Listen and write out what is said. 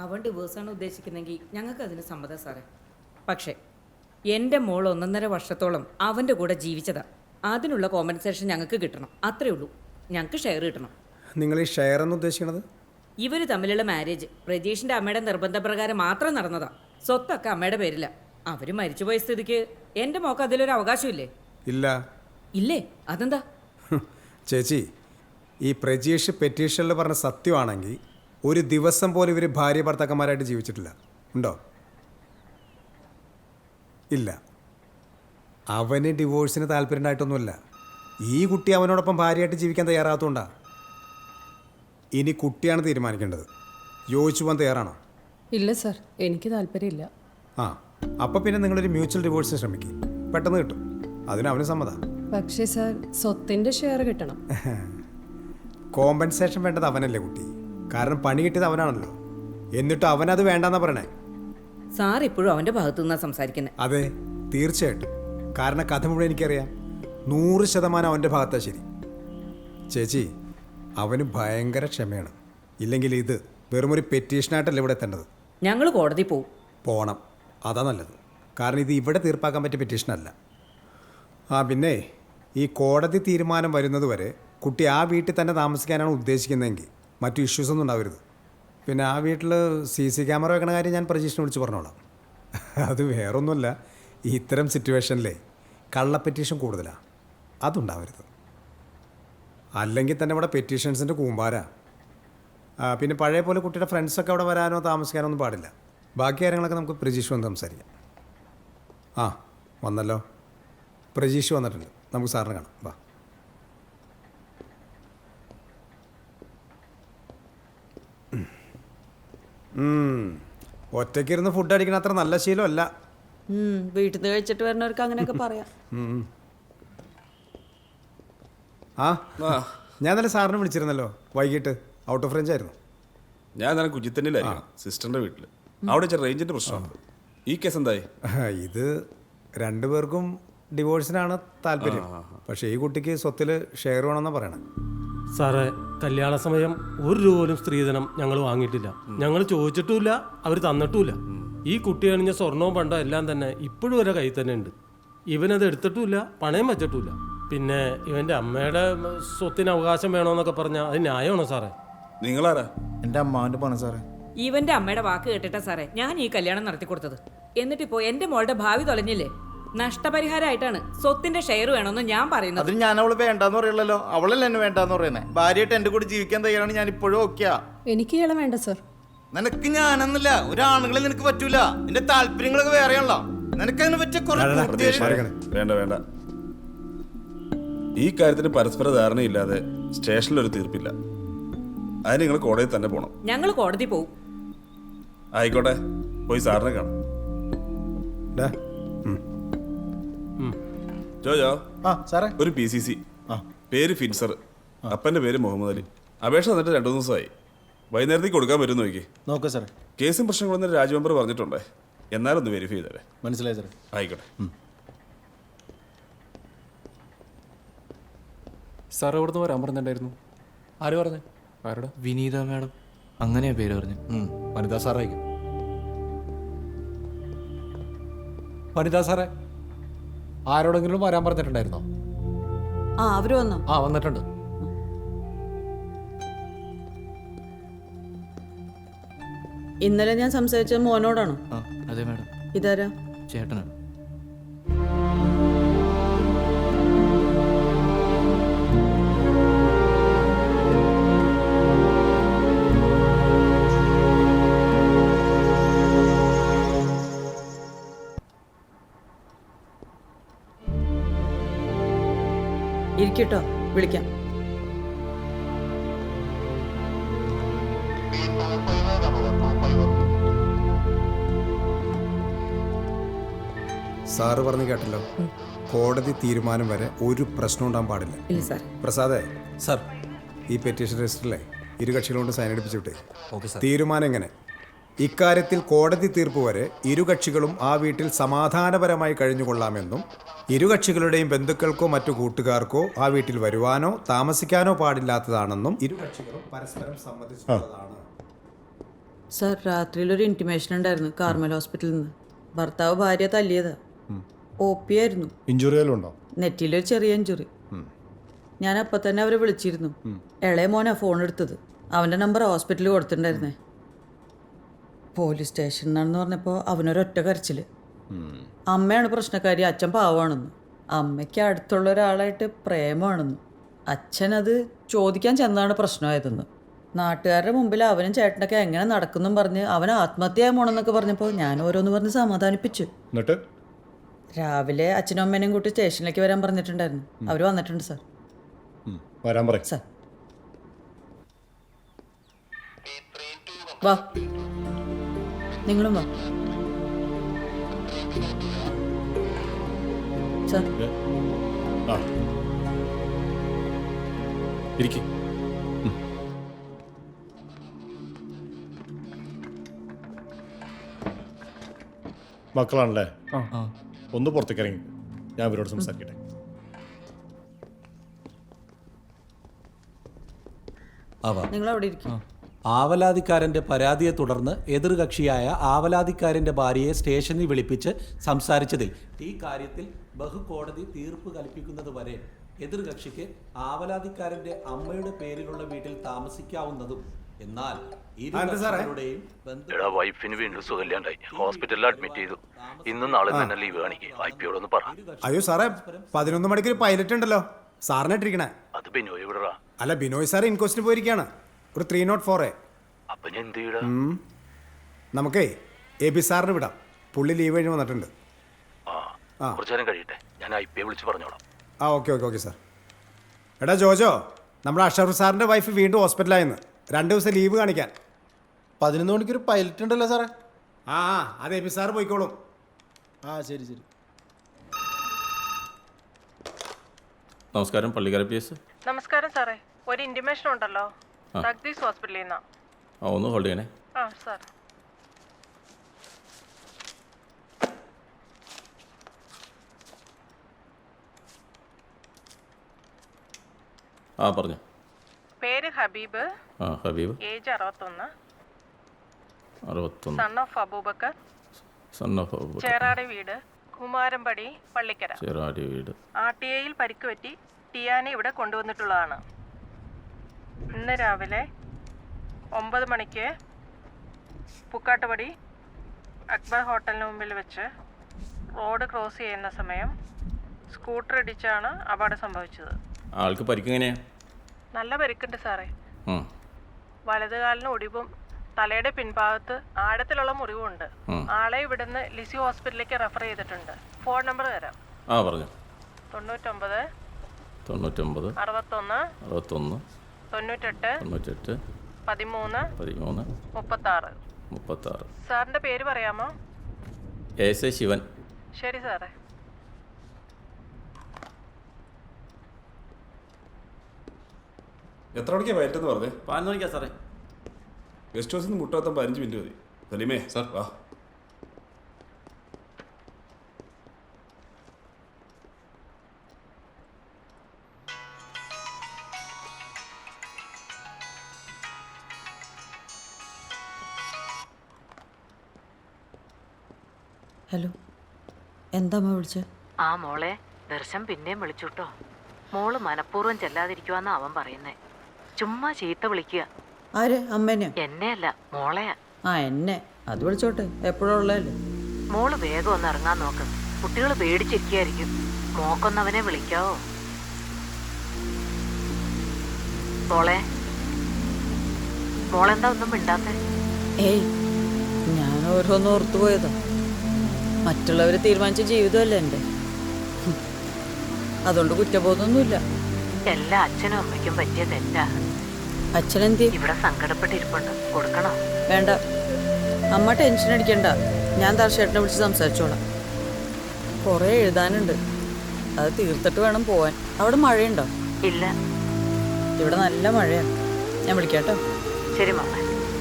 അവൻ ഡിവോഴ്സാണ് ഉദ്ദേശിക്കുന്നതെങ്കിൽ ഞങ്ങൾക്ക് അതിന് സമ്മതം സാറേ. പക്ഷേ എൻ്റെ മോൾ 1.5 വർഷത്തോളം അവൻ്റെ കൂടെ ജീവിച്ചതാ. അതിനുള്ള കോമ്പൻസേഷൻ ഞങ്ങൾക്ക് കിട്ടണം. അത്രേ ഉള്ളൂ. ഞങ്ങൾക്ക് ഷെയർ കിട്ടണം. നിങ്ങൾ ഈ ഷെയർ എന്ന് ഉദ്ദേശിക്കുന്നത്? ഇവർ തമ്മിലുള്ള മാരേജ് പ്രജീഷിൻ്റെ അമ്മയുടെ നിർബന്ധപ്രകാരം മാത്രം നടന്നതാ. സ്വത്തൊക്കെ അമ്മയുടെ പേരില്ല. അവർ മരിച്ചുപോയ സ്ഥിതിക്ക് എൻ്റെ മോക്ക് അതിലൊരു അവകാശമില്ലേ? ഇല്ല. ഇല്ലേ? അതെന്താ? ചേച്ചി, ഈ പ്രജീഷ് പെറ്റീഷനിൽ പറഞ്ഞ സത്യമാണെങ്കിൽ ഒരു ദിവസം പോലും ഇവർ ഭാര്യ ഭർത്താക്കന്മാരായിട്ട് ജീവിച്ചിട്ടില്ല. ഉണ്ടോ? ഇല്ല. അവന് ഡിവോഴ്സിന് താല്പര്യമായിട്ടൊന്നുമില്ല. ഈ കുട്ടി അവനോടൊപ്പം ഭാര്യയായിട്ട് ജീവിക്കാൻ തയ്യാറാകത്തോണ്ടാ. ഇനി കുട്ടിയാണ് തീരുമാനിക്കേണ്ടത്. യോജിച്ചു പോകാൻ തയ്യാറാണോ? ഇല്ല സർ, എനിക്ക് താല്പര്യമില്ല. ആ, അപ്പം പിന്നെ നിങ്ങളൊരു മ്യൂച്വൽ ഡിവോഴ്സിന് ശ്രമിക്കും. പെട്ടെന്ന് കിട്ടും. അതിന് അവന് സമ്മതം. പക്ഷേ സർ, സ്വത്തിന്റെ ഷെയർ കിട്ടണം. കോമ്പൻസേഷൻ വേണ്ടത് അവനല്ലേ കുട്ടി? കാരണം പണി കിട്ടിയത് അവനാണല്ലോ. എന്നിട്ട് അവനത് വേണ്ടെന്നാ പറയണേ. സാർ ഇപ്പോഴും അവൻ്റെ ഭാഗത്തു നിന്നാണ് സംസാരിക്കുന്നത്. അതെ, തീർച്ചയായിട്ടും. കാരണം കഥ മുഴുവൻ എനിക്കറിയാം. 100% അവൻ്റെ ഭാഗത്താ ശരി. ചേച്ചി, അവന് ഭയങ്കര ക്ഷമയാണ്. ഇല്ലെങ്കിൽ ഇത് വെറുമൊരു പെറ്റീഷനായിട്ടല്ല ഇവിടെ എത്തേണ്ടത്. ഞങ്ങൾ കോടതി പോവും. പോണം, അതാ നല്ലത്. കാരണം ഇത് ഇവിടെ തീർപ്പാക്കാൻ പറ്റിയ പെറ്റീഷനല്ല. ആ, പിന്നെ ഈ കോടതി തീരുമാനം വരുന്നത് വരെ കുട്ടി ആ വീട്ടിൽ തന്നെ താമസിക്കാനാണ് ഉദ്ദേശിക്കുന്നതെങ്കിൽ മറ്റു ഇഷ്യൂസൊന്നും ഉണ്ടാവരുത്. പിന്നെ ആ വീട്ടിൽ CC ക്യാമറ വെക്കണ കാര്യം ഞാൻ പ്രജീഷിനെ വിളിച്ച് പറഞ്ഞോളാം. അത് വേറൊന്നുമല്ല, ഇത്തരം സിറ്റുവേഷനിലെ കള്ള പെറ്റീഷൻ കൂടുതലാണ്. അതുണ്ടാവരുത്. അല്ലെങ്കിൽ തന്നെ ഇവിടെ പെറ്റീഷൻസിൻ്റെ കൂമ്പാര. പിന്നെ പഴയ പോലെ കുട്ടിയുടെ ഫ്രണ്ട്സൊക്കെ അവിടെ വരാനോ താമസിക്കാനോ ഒന്നും പാടില്ല. ബാക്കി കാര്യങ്ങളൊക്കെ നമുക്ക് പ്രജീഷ് വന്ന് സംസാരിക്കാം. ആ, വന്നല്ലോ. പ്രജീഷ് വന്നിട്ടുണ്ട്. നമുക്ക് സാറിന് കാണാം. വാ. ഒറ്റയ്ക്കിരുന്ന് ഫുഡ് അടിക്കണ അത്ര നല്ല ശീലമല്ല. വീട്ടിൽ നിന്ന് കഴിച്ചിട്ട് വരുന്നവർക്ക് അങ്ങനെയൊക്കെ പറയാം. ആ, ഞാൻ തന്നെ സാറിനെ വിളിച്ചിരുന്നല്ലോ വൈകിട്ട്. ഔട്ട് ഓഫ് റേഞ്ച് ആയിരുന്നു. ഞാൻ തന്നെ കുജിത്തന്നിലായിരുന്നു, സിസ്റ്ററിന്റെ വീട്ടിൽ. അവിടെ വെച്ച റേഞ്ചിന്റെ പ്രശ്നമാണ്. ഈ കേസ് എന്തായി? ഇത് രണ്ടുപേർക്കും ഡിവോഴ്സിനാണ് താല്പര്യം. പക്ഷേ ഈ കുട്ടിക്ക് സ്വത്തിൽ ഷെയർ വേണമെന്നാണ് പറയണത്. സാറേ, കല്യാണ സമയം 1 രൂപ പോലും സ്ത്രീധനം ഞങ്ങൾ വാങ്ങിയിട്ടില്ല. ഞങ്ങൾ ചോദിച്ചിട്ടുമില്ല, അവർ തന്നിട്ടുമില്ല. ഈ കുട്ടി അണിഞ്ഞ സ്വർണവും പണ്ടോ എല്ലാം തന്നെ ഇപ്പോഴും വരെ കയ്യിൽ തന്നെ ഉണ്ട്. ഇവനത് എടുത്തിട്ടുമില്ല, പണയം വെച്ചിട്ടുമില്ല. പിന്നെ ഇവൻ്റെ അമ്മയുടെ സ്വത്തിന് അവകാശം വേണമെന്നൊക്കെ പറഞ്ഞാൽ അത് ന്യായമാണോ സാറേ? നിങ്ങളാരാ? എൻ്റെ അമ്മാവൻ്റെ പണം സാറേ. ഇവന്റെ അമ്മയുടെ വാക്ക് കേട്ടിട്ടാ സാറേ ഞാൻ ഈ കല്യാണം നടത്തി കൊടുത്തത്. എന്നിട്ടിപ്പോ എൻ്റെ മോളുടെ ഭാവി തൊലഞ്ഞില്ലേ? നഷ്ടപരിഹാരമായിട്ടാണ് സ്വത്തിന്റെ ഷെയർ വേണമെന്ന് ഞാൻ പറയുന്നത്. അതിന് ഞാൻ അവള് വേണ്ടാന്ന് പറയല്ലോ. അവളല്ലേ എന്നെ വേണ്ടാന്ന് പറയുന്നേ. ഭാര്യയായിട്ട് എൻ്റെ കൂടെ ജീവിക്കാൻ തയ്യാറാണ് ഞാൻ ഇപ്പോഴും. ഓക്കെയാ? എനിക്ക് ഇയാളെ വേണ്ട സർ. നിനക്ക് ഞാനെന്നില്ല, ഒരാണുങ്ങളെ നിനക്ക് പറ്റൂല. എന്റെ താല്പര്യങ്ങളൊക്കെ വേറെയാണല്ലോ. നിനക്കതിനെ പറ്റിയ വേണ്ട വേണ്ട. ഈ കാര്യത്തിന് പരസ്പര ധാരണയില്ലാതെ സ്റ്റേഷനിൽ ഒരു തീർപ്പില്ല. അതിന് നിങ്ങൾ കോടതിയിൽ തന്നെ പോകണം. ഞങ്ങൾ കോടതി പോവും. ആയിക്കോട്ടെ, പോയി സാറിനെ കാണാം. ജോജോ, സാറേ, ഒരു PCC, പേര് ഫിൻസർ, അപ്പൻ്റെ പേര് മുഹമ്മദ് അലി. അപേക്ഷ തന്നിട്ട് 2 ദിവസമായി. വൈകുന്നേരത്തേക്ക് കൊടുക്കാൻ പറ്റും നോക്കി. നോക്കാം സാറേ. കേസും പ്രശ്നങ്ങളൊന്നും രാജമെമ്പർ പറഞ്ഞിട്ടുണ്ടേ. എന്നാലൊന്ന് വെരിഫൈ ചെയ്തേ. മനസ്സിലായി സാറേ. ആയിക്കോട്ടെ. സാർ എവിടെ നിന്ന് വരാൻ പറഞ്ഞിട്ടുണ്ടായിരുന്നു? ആര് പറഞ്ഞു? ആരുടെ? വിനീത മാഡം, അങ്ങനെയാ പേര് പറഞ്ഞു. വനിതാ സാറായിരിക്കും. വനിതാ സാറേ, ആരോടെങ്കിലും വരാൻ പറഞ്ഞിട്ടുണ്ടായിരുന്നോ? അവര് വന്നോ? വന്നിട്ടുണ്ട്. ഇന്നലെ ഞാൻ സംസാരിച്ചത് മോനോടാണോ? അതെ മാഡം. ഇതാരാ? ചേട്ടനാണ്. ഇരിക്കട്ടോ, വിളിക്കാം. സാറ് പറഞ്ഞു കേട്ടല്ലോ. കോടതി തീരുമാനം വരെ ഒരു പ്രശ്നം ഉണ്ടാകാൻ പാടില്ല. ഇല്ല സാർ. പ്രസാദേ, സാർ, ഈ പെറ്റീഷൻ രജിസ്റ്ററിലെ ഇരുകക്ഷികളോട് സൈൻ അടിപ്പിച്ചിട്ടേ. Okay sir. തീരുമാനം എങ്ങനെ? ഇക്കാര്യത്തിൽ കോടതി തീർപ്പ് വരെ ഇരുകക്ഷികളും ആ വീട്ടിൽ സമാധാനപരമായി കഴിഞ്ഞുകൊള്ളാമെന്നും ഇരുകക്ഷികളുടെയും ബന്ധുക്കൾക്കോ മറ്റു കൂട്ടുകാർക്കോ ആ വീട്ടിൽ വരുവാനോ താമസിക്കാനോ പാടില്ലാത്തതാണെന്നും ഇരുകക്ഷികളും പരസ്പരം സമ്മതിച്ചിട്ടുള്ളതാണ്. സാർ രാത്രിയിലൊരു ഇൻറ്റിമേഷൻ ഉണ്ടായിരുന്നു കാർമൽ ഹോസ്പിറ്റലിൽ നിന്ന്. ഭർത്താവ് ഭാര്യ തല്ലിയതാ. OP ആയിരുന്നു. ഇഞ്ചുറി വല്ലതും ഉണ്ടോ? നെറ്റിലൊരു ചെറിയ ഇഞ്ചുറി. ഞാൻ അപ്പം തന്നെ അവരെ വിളിച്ചിരുന്നു. ഇളയ മോനാ ഫോൺ എടുത്തത്. അവൻ്റെ നമ്പർ ഹോസ്പിറ്റലിൽ കൊടുത്തിട്ടുണ്ടായിരുന്നേ. പോലീസ് സ്റ്റേഷനിലാണെന്ന് പറഞ്ഞപ്പോൾ അവനൊരൊറ്റ കരച്ചിൽ. അമ്മയാണ് പ്രശ്നക്കാരി, അച്ഛൻ പാവമാണെന്ന്. അമ്മയ്ക്ക് അടുത്തുള്ള ഒരാളായിട്ട് പ്രേമമാണെന്ന്. അച്ഛനത് ചോദിക്കാൻ ചെന്നാണ് പ്രശ്നമായതെന്ന്. നാട്ടുകാരുടെ മുമ്പിൽ അവനും ചേട്ടനൊക്കെ എങ്ങനെ നടക്കുന്നും പറഞ്ഞ് അവൻ ആത്മഹത്യ പോണെന്നൊക്കെ പറഞ്ഞപ്പോൾ ഞാൻ ഓരോന്ന് പറഞ്ഞ് സമാധാനിപ്പിച്ചു. എന്നിട്ട് രാവിലെ അച്ഛനും അമ്മേനെയും കൂട്ടി സ്റ്റേഷനിലേക്ക് വരാൻ പറഞ്ഞിട്ടുണ്ടായിരുന്നു. അവർ വന്നിട്ടുണ്ട് സാർ. വരാൻ പറയും. സാർ വാ, നിങ്ങളും വാ സാർ. ആ ഇരിക്കും. മക്കളാണല്ലേ? ഒന്ന് പുറത്തേക്ക് ഇറങ്ങി, ഞാൻ ഇവരോട് സംസാരിക്കട്ടെ. നിങ്ങൾ അവിടെ ഇരിക്കും. ആവലാതിക്കാരന്റെ പരാതിയെ തുടർന്ന് എതിർകക്ഷിയായ ആവലാതിക്കാരന്റെ ഭാര്യയെ സ്റ്റേഷനിൽ വിളിപ്പിച്ച് സംസാരിച്ചതിൽ ഈ കാര്യത്തിൽ ബഹുകോടതി തീർപ്പ് കൽപ്പിക്കുന്നത് വരെ എതിർകക്ഷിക്ക് ആവലാതിക്കാരന്റെ അമ്മയുടെ പേരിലുള്ള വീട്ടിൽ താമസിക്കാവുന്നതും എന്നാൽ വൈഫിന് വീണ്ടും സുഖമില്ലാണ്ടായി, ഹോസ്പിറ്റലിൽ അഡ്മിറ്റ് ചെയ്തു. ഇന്നും നാളെ തന്നെ ലീവ് കാണിക്കും. ഐപിയോടൊന്ന് പറ. അയ്യോ സാറേ, 11 മണിക്ക് ഒരു പൈലറ്റ് ഉണ്ടല്ലോ സാറിനെ ഇട്ടിരിക്കണേ. അത് ബിനോയ് വിടറാ. അല്ല, ബിനോയ് സാർ ഇൻക്വസ്റ്റിന് പോയിരിക്കുകയാണ്. ഒരു 304A. അപ്പൊ ഞാൻ എന്ത് ചെയ്യടാ? നമുക്കേ AB സാറിന് വിടാം. പുള്ളി ലീവ് കഴിഞ്ഞ് വന്നിട്ടുണ്ട്. കുറച്ചു നേരം കഴിയട്ടെ, ഞാൻ IPയെ വിളിച്ച് പറഞ്ഞോളാം. Okay sir. എടാ ജോജോ, നമ്മുടെ അഷറഫ് സാറിൻ്റെ വൈഫ് വീണ്ടും ഹോസ്പിറ്റലായിരുന്നു. 2 ദിവസം ലീവ് കാണിക്കാൻ. 11 മണിക്കൊരു പൈലറ്റ് ഉണ്ടല്ലോ സാറേ. അത് AB സാർ പോയിക്കോളും. ശരി. നമസ്കാരം, പള്ളിക്കര PS. നമസ്കാരം സാറേ, ഒരു ഇൻറ്റിമേഷൻ ഉണ്ടല്ലോ. തഗ്ദീസ് ഹോസ്പിറ്റലിൽ നിന്നാ. ഒന്ന് ഹോൾഡ് ചെയ്യണേ. സാർ. പറഞ്ഞു. പേര് Habeeb. Habeeb. Age 61. 61. Son of Aboobacker. Cheradi വീട്, കുമാരമ്പടി, പള്ളിക്കര. ചേറാടി വീട്. RTA പരിക്ക് പറ്റി ടിയാനെ ഇവിടെ കൊണ്ടുവന്നിട്ടുള്ളതാണ്. ഇന്ന് രാവിലെ 9 മണിക്ക് പുക്കാട്ടുപടി അക്ബർ ഹോട്ടലിന് മുമ്പിൽ വെച്ച് റോഡ് ക്രോസ് ചെയ്യുന്ന സമയം സ്കൂട്ടർ ഇടിച്ചാണ് അപകടം സംഭവിച്ചത്. ആൾക്ക് പരിക്കെങ്ങനെയാ? നല്ല പരിക്കുണ്ട് സാറേ. വലതുകാലിന് ഒടിവും തലയുടെ പിൻഭാഗത്ത് ആഴത്തിലുള്ള മുറിവുണ്ട്. ആളെ ഇവിടുന്ന് ലിസി ഹോസ്പിറ്റലിലേക്ക് റെഫർ ചെയ്തിട്ടുണ്ട്. ഫോൺ നമ്പർ തരാം. പറഞ്ഞു. 99 61 61 98 13 36. സാറിന്റെ പേര് പറയാമോ? എസ് ശിവൻ. ശരി സാറേ. എത്ര മണിക്കാണ് പൈലറ്റെന്ന് പറഞ്ഞേ? 11 മണിക്കാ സാറേ. ഗസ്റ്റ് ഹൗസിൽ നിന്ന് മുട്ടാത്താൻ 15 മിനിറ്റ് മതി. സലീമേ സാർ വാ. ഹലോ, എന്താ അമ്മ വിളിച്ചത്? മോളെ ദർശൻ പിന്നെയും വിളിച്ചുട്ടോ. മോള് മനഃപൂർവ്വം ചെല്ലാതിരിക്കുവാന്നാ അവൻ പറയുന്നേ. ചുമ്മാ ചീത്ത വിളിക്കുക. ആര്? അമ്മേനെയോ? എന്നെയല്ല, മോളെയാ. എന്നെ അത് വിളിച്ചോട്ടെ, എപ്പോഴും ഉള്ളതല്ലേ. മോള് വേഗം ഒന്ന് ഇറങ്ങാൻ നോക്ക്. കുട്ടികൾ പേടിച്ചിരിക്കുകയായിരിക്കും. മോക്കൊന്നവനെ വിളിക്കാവോ? മോളെന്താ ഒന്നും മിണ്ടാത്തെ? ഏയ്, ഞാൻ ഓരോന്ന് ഓർത്തു പോയതാ. മറ്റുള്ളവർ തീരുമാനിച്ച ജീവിതമല്ലേ എൻ്റെ. അതുകൊണ്ട് കുറ്റബോധമൊന്നുമില്ല. എല്ലാ അച്ഛനും അമ്മയ്ക്കും പറ്റിയ തെറ്റാ. അച്ഛനെന്തി ഇവിടെ സങ്കടപ്പെട്ടിരിപ്പുണ്ട്, കൊടുക്കണോ? വേണ്ട, അമ്മ ടെൻഷൻ അടിക്കണ്ട. ഞാൻ ദർശേട്ടനെ വിളിച്ച് സംസാരിച്ചോളാം. കുറേ എഴുതാനുണ്ട്, അത് തീർത്തിട്ട് വേണം പോവാൻ. അവിടെ മഴയുണ്ടോ? ഇല്ല, ഇവിടെ നല്ല മഴയാ. ഞാൻ വിളിക്കാട്ടോ. ശരി മാമ.